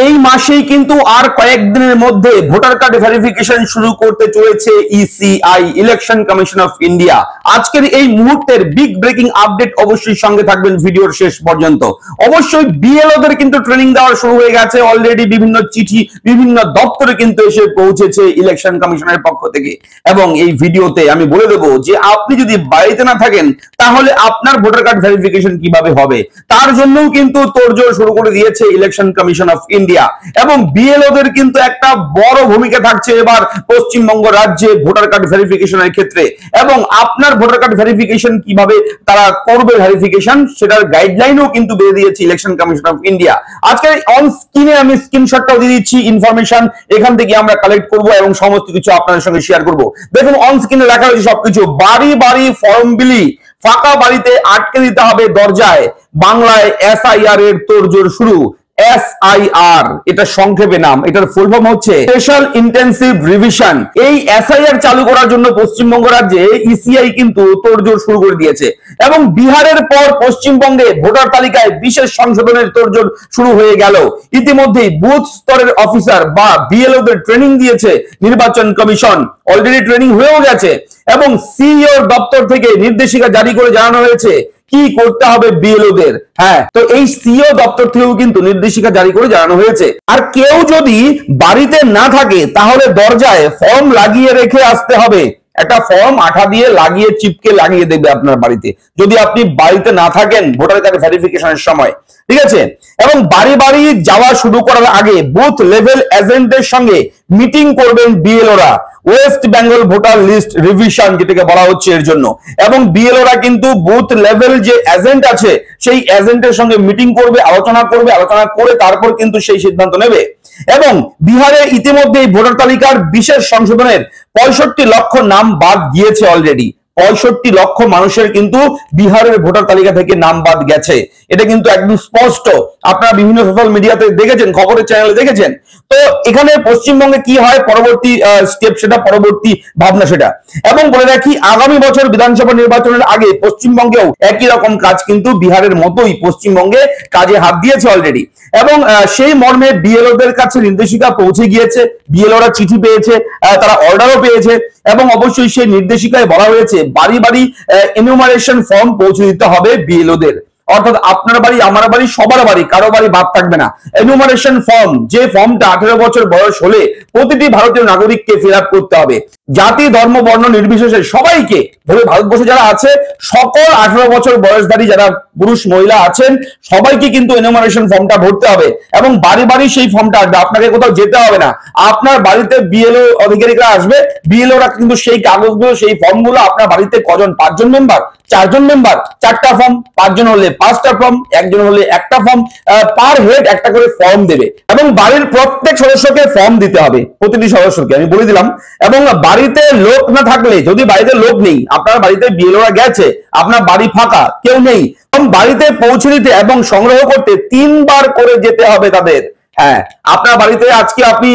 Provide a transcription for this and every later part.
এই মাসেই কিন্তু আর কয়েকদিনের মধ্যে ভোটার কার্ড ভেরিফিকেশন শুরু করতে চলেছে ECI, election commission of India. আজকের এই মুহূর্তের বিগ ব্রেকিং আপডেট, অবশ্যই সঙ্গে থাকবেন ভিডিওর শেষ পর্যন্ত। অবশ্যই বিএলওদের কিন্তু ট্রেনিং দেওয়া শুরু হয়ে গেছে অলরেডি, বিভিন্ন চিঠি বিভিন্ন দপ্তরে কিন্তু এসে পৌঁছেছে ইলেকশন কমিশনের পক্ষ থেকে। এবং এই ভিডিওতে আমি বলে দেবো যে আপনি যদি বাড়িতে না থাকেন তাহলে আপনার ভোটার কার্ড ভেরিফিকেশন কিভাবে হবে, তার জন্যও কিন্তু তোড়জোড় শুরু করে দিয়েছে ইলেকশন কমিশন অফ ইন্ডিয়া। এবং বিএলওদের কিন্তু একটা বড় ভূমিকা থাকছে এবার পশ্চিমবঙ্গ রাজ্যে ভোটার কার্ড ভেরিফিকেশনের ক্ষেত্রে। এবং আপনার ভোটার কার্ড ভেরিফিকেশন কিভাবে তারা করবে ভেরিফিকেশন, সেটার গাইডলাইনও কিন্তু বেঁধে দিয়েছে ইলেকশন কমিশন অফ ইন্ডিয়া। আজকে অন স্ক্রিনে আমি স্ক্রিনশটটাও দিয়ে দিচ্ছি, ইনফরমেশন এখান থেকে আমরা কালেক্ট করব এবং সমস্ত কিছু আপনাদের সঙ্গে শেয়ার করব। দেখুন অন স্ক্রিনে লেখা হয়েছে সবকিছু। বাড়ি বাড়ি ফর্ম বিলি, ফাঁকা বাড়িতে আটকে দিতে হবে দরজায়, বাংলায় এসআইআর এর তোড়জোড় শুরু। এসআইআর এটা সংক্ষেপে নাম, এটার ফুল ফর্ম হচ্ছে স্পেশাল ইন্টেনসিভ রিভিশন। এই এসআইআর চালু করার জন্য পশ্চিমবঙ্গ রাজ্যে ইসিআই কিন্তু তোড়জোড় শুরু করে দিয়েছে। এবং বিহারের পর পশ্চিমবঙ্গে ভোটার তালিকায় বিশেষ সংশোধনের তোড়জোড় শুরু হয়ে গেল। ইতিমধ্যেই বুথ স্তরের অফিসার বা বিএলওদের ট্রেনিং দিয়েছে নির্বাচন কমিশন, অলরেডি ট্রেনিং হয়েও গেছে। এবং সিইও দপ্তর থেকে নির্দেশিকা জারি করে জানানো হয়েছে কি করতে হবে বিএলওদের। হ্যাঁ, তো এই সিইও দপ্তর থেকেও কিন্তু নির্দেশিকা জারি করে জানানো হয়েছে। আর কেউ যদি বাড়িতে না থাকে তাহলে দরজায় ফর্ম লাগিয়ে রেখে আসতে হবে। একটা ফর্ম আঠা দিয়ে লাগিয়ে চিপকে লাগিয়ে দেবে আপনার বাড়িতে, যদি আপনি বাড়িতে না থাকেন ভোটার কার্ড ভেরিফিকেশনের সময়, ঠিক আছে। এবং বাড়ি বাড়ি যাওয়া শুরু করার আগে বুথ লেভেল এজেন্টের সঙ্গে মিটিং করবেন বিএলওরা, West Bengal voter list revision যেটাকে বলা হচ্ছে এর জন্য। এবং বিএলওরা কিন্তু বুথ লেভেল যে এজেন্ট আছে সেই এজেন্টের সঙ্গে মিটিং করবে, আলোচনা করে তারপর কিন্তু সেই সিদ্ধান্ত নেবে। এবং বিহারে ইতিমধ্যে ভোটার তালিকার বিশেষ সংশোধনের 65 লক্ষ নাম বাদ গিয়েছে অলরেডি। 65 লক্ষ মানুষের কিন্তু বিহারের ভোটার তালিকা থেকে নাম বাদ গেছে, এটা কিন্তু একদম স্পষ্ট। আপনারা বিভিন্ন সোশ্যাল মিডিয়াতে দেখেছেন, খবরের চ্যানেলে দেখেছেন। তো এখানে পশ্চিমবঙ্গে কি হয় পরবর্তী স্টেপ, সেটা পরবর্তী ভাবনা সেটা। এবং বলে রাখি আগামী বছর বিধানসভা নির্বাচনের আগে পশ্চিমবঙ্গেও একই রকম কাজ কিন্তু বিহারের মতোই পশ্চিমবঙ্গে কাজে হাত দিয়েছে অলরেডি। এবং সেই মর্মে বিএলওদের কাছে নির্দেশিকা পৌঁছে গিয়েছে, বিএলওরা চিঠি পেয়েছে, তারা অর্ডারও পেয়েছে। এবং অবশ্যই সেই নির্দেশিকায় বলা হয়েছে বাড়ি বাড়ি এনুমারেশন ফর্ম পৌঁছে দিতে হবে বিএলওদের। অর্থাৎ আপনার বাড়ি আমার বাড়ি সবার বাড়ি, কারো বাড়ি বাদ থাকবে না। এনুমারেশন ফর্ম, যে ফর্মটা 18 বছর বয়স হলে প্রতিটি ভারতীয় নাগরিককে ফিল আপ করতে হবে, জাতি ধর্ম বর্ণ নির্বিশেষে সবাইকে, ধরে ভারতবর্ষে যারা আছে সকল 18 বছর বয়সধারী যারা পুরুষ মহিলা আছেন সবাইকে কিন্তু এনুমারেশন ফর্মটা ভরতে হবে। এবং বাড়ি বাড়ি সেই ফর্মটা আসবে, আপনাকে কোথাও যেতে হবে না। আপনার বাড়িতে বিএলও আধিকারিকরা আসবে, বিএলওরা কিন্তু সেই কাগজগুলো সেই ফর্মগুলো আপনার বাড়িতে কজন, 5 জন মেম্বার, 4 জন মেম্বার 4টা ফর্ম, 5 জন হলে 5টা ফর্ম, 1 জন হলে 1টা ফর্ম, পার হেড একটা করে ফর্ম দেবে। এবং বাড়ির প্রত্যেক সদস্যকে ফর্ম দিতে হবে, প্রতিটি সদস্যকে আমি বলে দিলাম। এবং বাড়িতে লোক না থাকলে, যদি বাড়িতে লোক নেই, আপনার বাড়িতে বিএলওরা গেছে, আপনার বাড়ি ফাঁকা, কেউ নেই, বাড়িতে পৌঁছে দিতে এবং সংগ্রহ করতে 3 বার করে যেতে হবে তাদের। হ্যাঁ, আপনার বাড়িতে আজকে আপনি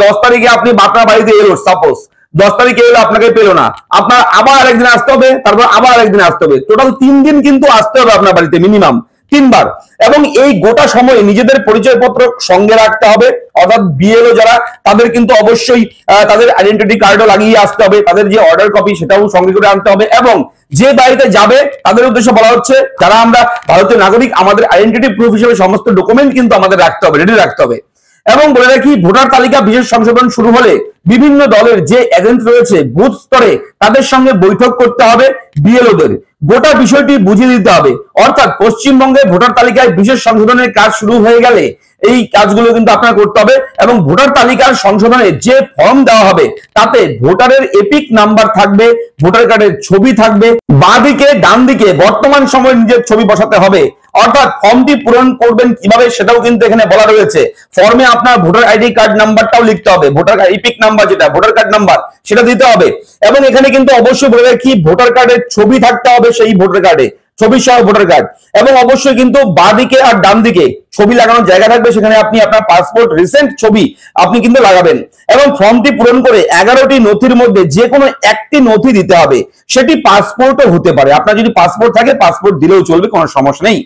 10 তারিখে আপনি আপনার বাড়িতে এলো, সাপোজ 10 তারিখে এলো, আপনাকে পেলো না, আপনার আবার আরেকদিন আসতে হবে, তারপর আবার আরেকদিন আসতে হবে, টোটাল 3 দিন কিন্তু আসতে হবে আপনার বাড়িতে মিনিমাম 3 বার। এবং এই গোটা সময়ে নিজেদের পরিচয়পত্র সঙ্গে রাখতে হবে, অর্থাৎ বিএলও যারা তাদের কিন্তু অবশ্যই তাদের আইডেন্টিটি কার্ডও লাগিয়ে আসতে হবে, তাদের যে অর্ডার কপি সেটাও সঙ্গে করে আনতে হবে। এবং যে বাড়িতে যাবে তাদের উদ্দেশ্যে বলা হচ্ছে যারা আমরা ভারতীয় নাগরিক, আমাদের আইডেন্টিটি প্রুফ হিসেবে সমস্ত ডকুমেন্ট কিন্তু আমাদের রাখতে হবে, রেডি রাখতে হবে। এবং বলে রাখি ভোটার তালিকা বিশেষ সংশোধন শুরু হলে বিভিন্ন দলের যে এজেন্ট রয়েছে বুথ স্তরে তাদের সঙ্গে বৈঠক করতে হবে বিএলওদের, গোটা বিষয়টি বুঝিয়ে দিতে হবে। অর্থাৎ পশ্চিমবঙ্গে ভোটার তালিকায় বিশেষ সংশোধনের কাজ শুরু হয়ে গেলে এই কাজগুলো কিন্তু আপনার করতে হবে। এবং ভোটার তালিকার সংশোধনে যে ফর্ম দেওয়া হবে তাতে ভোটারের এপিক নাম্বার থাকবে, ভোটার কার্ডের ছবি থাকবে, বাঁ দিকে ডান দিকে বর্তমান সময়ে নিজের ছবি বসাতে হবে। অর্থাৎ ফর্মটি পূরণ করবেন কিভাবে সেটাও কিন্তু এখানে বলা রয়েছে। ফর্মে আপনার ভোটার আইডি কার্ড নাম্বারটাও লিখতে হবে, ভোটার এপিক নাম্বার যেটা ভোটার কার্ড নাম্বার সেটা দিতে হবে। এবং এখানে কিন্তু অবশ্যই বলে রাখি ভোটার কার্ডের ছবি থাকতে হবে, সেই ভোটার কার্ডে ছবি সহ ভোটার কার্ড। এবং অবশ্যই কিন্তু বাঁ দিকে আর ডান দিকে ছবি লাগানোর জায়গা থাকবে, সেখানে আপনি আপনার পাসপোর্ট রিসেন্ট ছবি আপনি কিন্তু লাগাবেন। এবং ফর্মটি পূরণ করে 11টি নথির মধ্যে যে কোনো একটি নথি দিতে হবে, সেটি পাসপোর্টও হতে পারে। আপনার যদি পাসপোর্ট থাকে পাসপোর্ট দিলেও চলবে, কোনো সমস্যা নেই।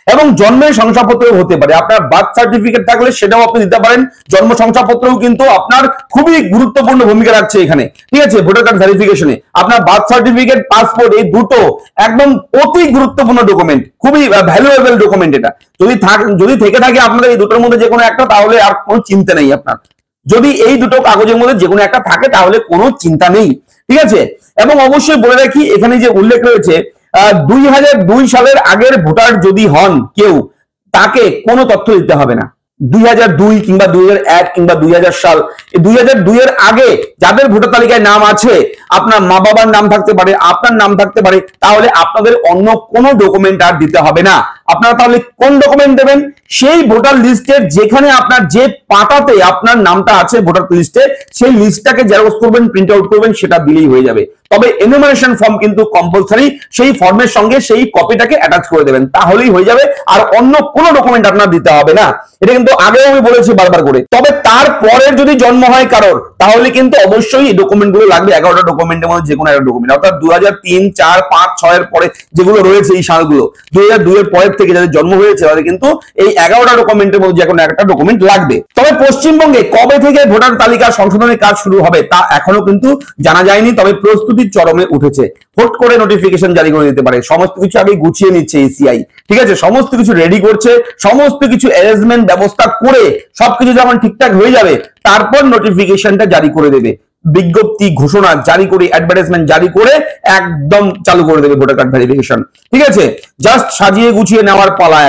এবং জন্মের শংসাপত্র হতে পারে, আপনার বার্থ সার্টিফিকেট থাকলে সেটাও আপনি দিতে পারেন। জন্ম শংসাপত্রও কিন্তু আপনার খুবই গুরুত্বপূর্ণ ভূমিকা রাখছে এখানে, ঠিক আছে, ভোটার কার্ড ভেরিফিকেশনে। আপনার বার্থ সার্টিফিকেট, পাসপোর্ট, এই দুটো একদম অতি গুরুত্বপূর্ণ ডকুমেন্ট, খুবই ভ্যালুয়েবল ডকুমেন্ট। এটা যদি থেকে থাকে আপনাদের এই দুটোর মধ্যে যে কোনো একটা, তাহলে আর কোনো চিন্তা নেই আপনার। যদি এই দুটো কাগজের মধ্যে যে কোনো একটা থাকে তাহলে কোনো চিন্তা নেই, ঠিক আছে। এবং অবশ্যই বলে রাখি, এখানে যে উল্লেখ রয়েছে 2002 সালের আগের ভোটার যদি হন কেউ, তাকে কোনো তথ্য দিতে হবে না। 2002 কিংবা 2001 কিংবা 2000 সাল, 2002 এর আগে যাদের ভোটার তালিকায় নাম আছে, আপনার মা বাবার নাম থাকতে পারে, আপনার নাম থাকতে পারে, তাহলে আপনাদের অন্য কোনো ডকুমেন্ট আর দিতে হবে না। আপনারা তাহলে কোন ডকুমেন্ট দেবেন? সেই ভোটার লিস্টের যেখানে আপনার যে পাতাতে আপনার নামটা আছে ভোটার লিস্টে, সেই লিস্টটাকে জেরক্স করবেন, প্রিন্ট আউট করবেন, সেটা দিলেই হয়ে যাবে। তবে এনুমারেশন ফর্ম কিন্তু কম্পালসারি, সেই ফর্মের সঙ্গে সেই কপিটাকে অ্যাটাচ করে দেবেন, তাহলেই হয়ে যাবে। আর অন্য কোনো ডকুমেন্ট আপনার দিতে হবে না। এটা কিন্তু আগেও আমি বলেছি বারবার করে। তবে তারপরের যদি জন্ম হয় কারোর, তাহলে কিন্তু অবশ্যই এই ডকুমেন্ট গুলো লাগবে। 11টা ডকুমেন্টের মধ্যে যে কোনো একটা ডকুমেন্ট, অর্থাৎ 2003, 4, 5, 6 এর পরে যেগুলো রয়েছে এই সালগুলো, 2002 এর পরের থেকে যাদের জন্ম হয়েছে তাদের কিন্তু এই 11টা ডকুমেন্টের মধ্যে যে কোনো একটা ডকুমেন্ট লাগবে। তবে পশ্চিমবঙ্গে কবে থেকে ভোটার তালিকা সংশোধনের কাজ শুরু হবে তা এখনো কিন্তু জানা যায়নি। তবে প্রস্তুতির চরমে উঠেছে, হুট করে নোটিফিকেশন জারি করে দিতে পারে। সমস্ত কিছু আগে গুছিয়ে নিচ্ছে ইসিআই, ঠিক আছে, সমস্ত কিছু রেডি করছে, সমস্ত কিছু অ্যারেঞ্জমেন্ট ব্যবস্থা করে সবকিছু যখন ঠিকঠাক হয়ে যাবে, তারপর নোটিফিকেশনটা জারি করে দেবে। বিজ্ঞপ্তি, ঘোষণা জারি করে, অ্যাডভার্টাইজমেন্ট জারি করে একদম চালু করে দেবে ভোটার কার্ড ভেরিফিকেশন, ঠিক আছে। জাস্ট সাজিয়ে গুছিয়ে নেওয়ার পালা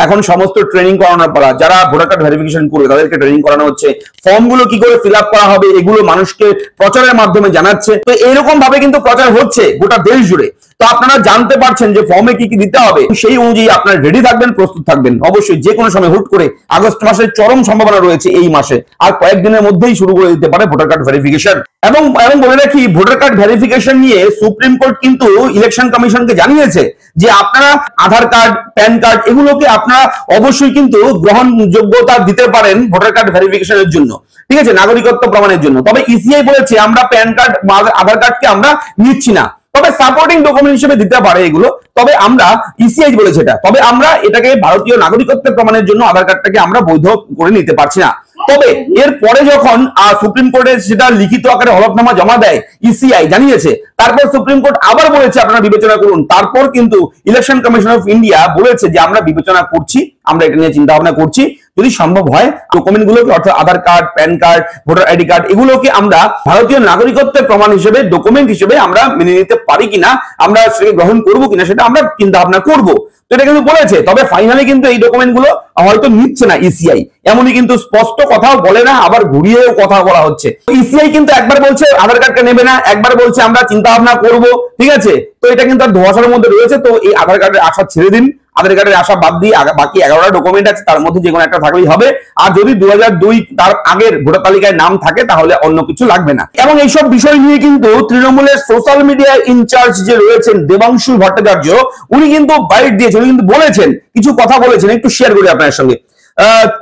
এখন সমস্ত ট্রেনিং করানোর পালা। যারা ভোটার কার্ড ভেরিফিকেশন করবে তাদেরকে ট্রেনিং করানো হচ্ছে। ফর্ম গুলো কি করে ফিল আপ করা হবে এগুলো মানুষকে প্রচারের মাধ্যমে জানাচ্ছে। তো এরকম ভাবে কিন্তু প্রচার হচ্ছে গোটা দেশ জুড়ে। তো আপনারা জানতে পারছেন যে ফর্মে কি কি দিতে হবে, সেই অনুযায়ী আপনারা রেডি থাকবেন, প্রস্তুত থাকবেন। অবশ্যই যে কোনো সময় হুট করে আগস্ট মাসের চরম সম্ভাবনা রয়েছে এই মাসে, আর কয়েকদিনের মধ্যেই শুরু করে দিতে পারে ভোটার কার্ড ভেরিফিকেশন। এবং বলে রাখি, ভোটার কার্ড ভেরিফিকেশন নিয়ে সুপ্রিম কোর্ট কিন্তু ইলেকশন কমিশনকে জানিয়েছে যে আপনারা আধার কার্ড, প্যান কার্ড এগুলোকে আপনারা অবশ্যই কিন্তু গ্রহণযোগ্যতা দিতে পারেন ভোটার কার্ড ভেরিফিকেশনের জন্য, ঠিক আছে, নাগরিকত্ব প্রমাণের জন্য। তবে ইসিআই বলেছে আমরা প্যান কার্ড, আধার কার্ডকে আমরা নিচ্ছি না, তবে সাপোর্টিং ডকুমেন্ট হিসেবে দিতে পারে এগুলো। তবে আমরা, ইসিআই বলেছে এটা, তবে আমরা এটাকে ভারতীয় নাগরিকত্বের প্রমাণের জন্য আধার কার্ডটাকে আমরা বৈধ করে নিতে পারছি না। তবে এর পরে যখন সুপ্রিম কোর্টে সেটা লিখিত আকারে হলফনামা জমা দেয়, ইসিআই জানিয়েছে, তারপর সুপ্রিম কোর্ট আবার বলেছে আপনারা বিবেচনা করুন। তারপর কিন্তু ইলেকশন কমিশন অফ ইন্ডিয়া বলেছে যে আমরা বিবেচনা করছি, আমরা এটা নিয়ে চিন্তা ভাবনা করছি, যদি সম্ভব হয় ডকুমেন্ট গুলোকে, অর্থাৎ Aadhaar card, pan card, voter ID card, এগুলোকে আমরা ভারতীয় নাগরিকত্বের প্রমাণ হিসেবে, ডকুমেন্ট হিসেবে আমরা মেনে নিতে পারি কিনা, আমরা সেটাকে গ্রহণ করবো কিনা, সেটা আমরা চিন্তা ভাবনা করবো। তো এটা কিন্তু বলেছে। তবে ফাইনালি কিন্তু এই ডকুমেন্ট গুলো হয়তো নিচ্ছে না ইসিআই, এমনই কিন্তু স্পষ্ট কথাও বলে না, আবার ঘুরিয়েও কথা বলা হচ্ছে। ইসিআই কিন্তু একবার বলছে আধার কার্ডটা নেবে না, একবার বলছে আমরা চিন্তা ভাবনা করবো, ঠিক আছে। তো এটা কিন্তু আর ধোঁয়াশার মধ্যে রয়েছে। তো এই আধার কার্ডের আশা ছেড়ে দিন, আধার কার্ডের আশা বাদ দিয়ে বাকি 11টা ডকুমেন্ট আছে, তার মধ্যে যে কোনো একটা থাকলেই হবে। আর যদি 2002 তার আগের ভোটার তালিকায় নাম থাকে তাহলে অন্য কিছু লাগবে না। এবং এইসব বিষয় নিয়ে কিন্তু তৃণমূলের সোশ্যাল মিডিয়া ইনচার্জ যে রয়েছেন দেবাংশু ভট্টাচার্য, উনি কিন্তু বাইট দিয়েছেন, উনি কিন্তু বলেছেন, কিছু কথা বলেছেন, একটু শেয়ার করি আপনার সঙ্গে।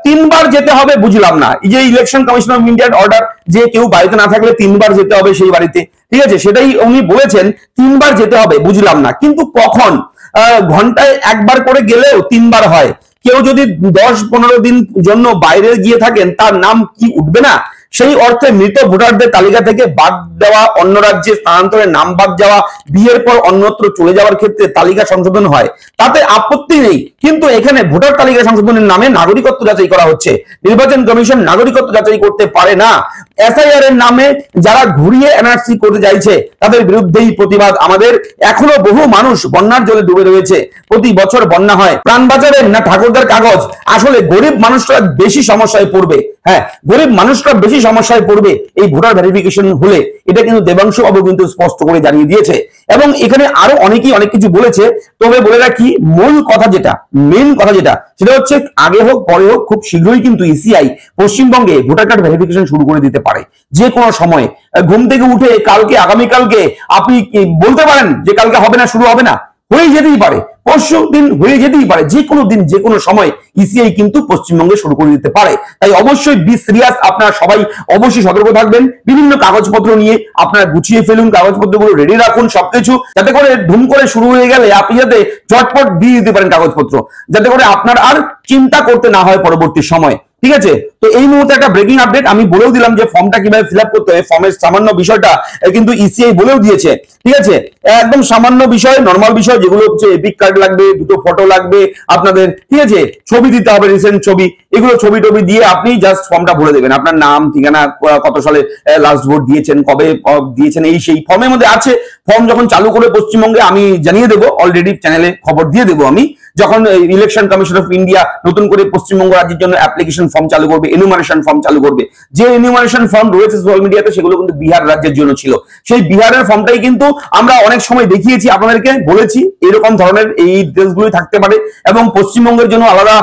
3 বার যেতে হবে বুঝলাম না, এই যে ইলেকশন কমিশন অফ ইন্ডিয়ার অর্ডার যে কেউ বাড়িতে না থাকলে 3 বার যেতে হবে সেই বাড়িতে, ঠিক আছে, সেটাই উনি বলেছেন। 3 বার যেতে হবে বুঝলাম না, কিন্তু কখন? ঘন্টায় একবার করে গেলেও 3 বার হয়। কেউ যদি 10-15 দিন জন্য বাইরে গিয়ে থাকেন, তার নাম কি উঠবে না? সেই অর্থে মৃত ভোটারদের তালিকা থেকে বাদ দেওয়া, অন্য রাজ্যে স্থানান্তরের নাম বাদ যাওয়া, বিয়ের পর অন্যত্র চলে যাওয়ার ক্ষেত্রে তালিকা সংশোধন হয়, তাতে আপত্তি নেই। কিন্তু এখানে ভোটার তালিকা সংশোধনের নামে নাগরিকত্ব যাচাই করা হচ্ছে। নির্বাচন কমিশন নাগরিকত্ব যাচাই করতে পারে না। এসআইআর এর নামে যারা ঘুরিয়ে এনআরসি করতে চাইছে তাদের বিরুদ্ধেই প্রতিবাদ আমাদের। এখনো বহু মানুষ বন্যার জলে ডুবে রয়েছে, প্রতি বছর বন্যা হয়, প্রাণ বাঁচাবেন না ঠাকুরদার কাগজ? আসলে গরিব মানুষরা বেশি সমস্যায় পড়বে, হ্যাঁ, গরিব মানুষরা বেশি সমস্যায় পড়বে এই ভোটার ভেরিফিকেশন হলে। এটা কিন্তু দেবাংশু বাবু কিন্তু স্পষ্ট করে জানিয়ে দিয়েছে। এবং এখানে আরো অনেকেই অনেক কিছু বলেছে। তবে বলে রাখি, মূল কথা যেটা, মেন কথা যেটা, সেটা হচ্ছে আগে হোক পরে হোক খুব শীঘ্রই কিন্তু ইসিআই পশ্চিমবঙ্গে ভোটার কার্ড ভেরিফিকেশন শুরু করে দিতে পারে। যে কোনো সময় ঘুম থেকে উঠে কালকে, আগামীকালকে আপনি বলতে পারেন যে কালকে হবে না, শুরু হবে না, হয়ে যেতেই পারে, পরশু দিন হয়ে যেতেই পারে, যে কোনো দিন যে কোনো সময় ইসিআই কিন্তু পশ্চিমবঙ্গে শুরু করে দিতে পারে। তাই অবশ্যই বি সিরিয়াস, আপনারা সবাই অবশ্যই সতর্ক থাকবেন। বিভিন্ন কাগজপত্র নিয়ে আপনারা গুছিয়ে ফেলুন, কাগজপত্রগুলো রেডি রাখুন সবকিছু, যাতে করে ধুম করে শুরু হয়ে গেলে আপনি যাতে ঝটপট দিয়ে দিতে পারেন কাগজপত্র, যাতে করে আপনার আর চিন্তা করতে না হয় পরবর্তী সময়। ঠিক আছে, তো এই মুহূর্তে একটা ব্রেকিং আপডেট আমি বলেও দিলাম যে ফর্মটা কিভাবে ফিল আপ করতে হয়। ফর্মের সামান্য বিষয়টা কিন্তু ইসিআই বলেও দিয়েছে। ঠিক আছে, একদম সামান্য বিষয়, নর্মাল বিষয়, যেগুলো হচ্ছে এপিক কার্ড লাগবে, দুটো ফটো লাগবে আপনাদের। ঠিক আছে, ছবি দিতে হবে, রিসেন্ট ছবি, এগুলো ছবি টবি দিয়ে আপনি জাস্ট ফর্মটা ভরে দেবেন। আপনার নাম, ঠিকানা, কত সালে লাস্ট ভোট দিয়েছেন, কবে দিয়েছেন, এই সেই ফর্মের মধ্যে আছে। ফর্ম যখন চালু করে পশ্চিমবঙ্গে আমি জানিয়ে দেবো, অলরেডি চ্যানেলে খবর দিয়ে দেবো আমি, যখন ইলেকশন কমিশন অফ ইন্ডিয়া নতুন করে পশ্চিমবঙ্গ রাজ্যের জন্য অ্যাপ্লিকেশন ফর্ম চালু করবে, এনুমারেশন ফর্ম চালু করবে। যে এনুমারেশন ফর্ম রয়েছে সোশ্যাল মিডিয়াতে, সেগুলো কিন্তু বিহার রাজ্যের জন্য ছিল। সেই বিহারের ফর্মটাই কিন্তু আমরা অনেক সময় দেখিয়েছি, আপনাদেরকে বলেছি এরকম ধরনের এই ডিটেলসগুলো থাকতে পারে, এবং পশ্চিমবঙ্গের জন্য আলাদা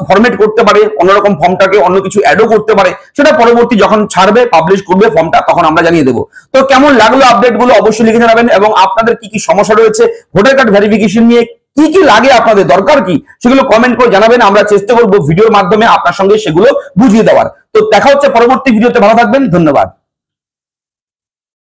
ফরম্যাট করতে পারে, অন্যরকম ফর্মটাকে অন্য কিছু অ্যাডও করতে পারে। সেটা পরবর্তী যখন ছাড়বে, পাবলিশ করবে ফর্মটা, তখন আমরা জানিয়ে দেবো। তো কেমন লাগলো আপডেটগুলো অবশ্যই লিখে জানাবেন, এবং আপনাদের কি কি সমস্যা রয়েছে ভোটার কার্ড ভেরিফিকেশন নিয়ে, কি কি লাগে, আপনাদের দরকার কি, সেগুলো কমেন্ট করে জানাবেন। আমরা চেষ্টা করবো ভিডিওর মাধ্যমে আপনার সঙ্গে সেগুলো বুঝিয়ে দেওয়ার। তো দেখা হচ্ছে পরবর্তী ভিডিওতে, ভালো থাকবেন, ধন্যবাদ।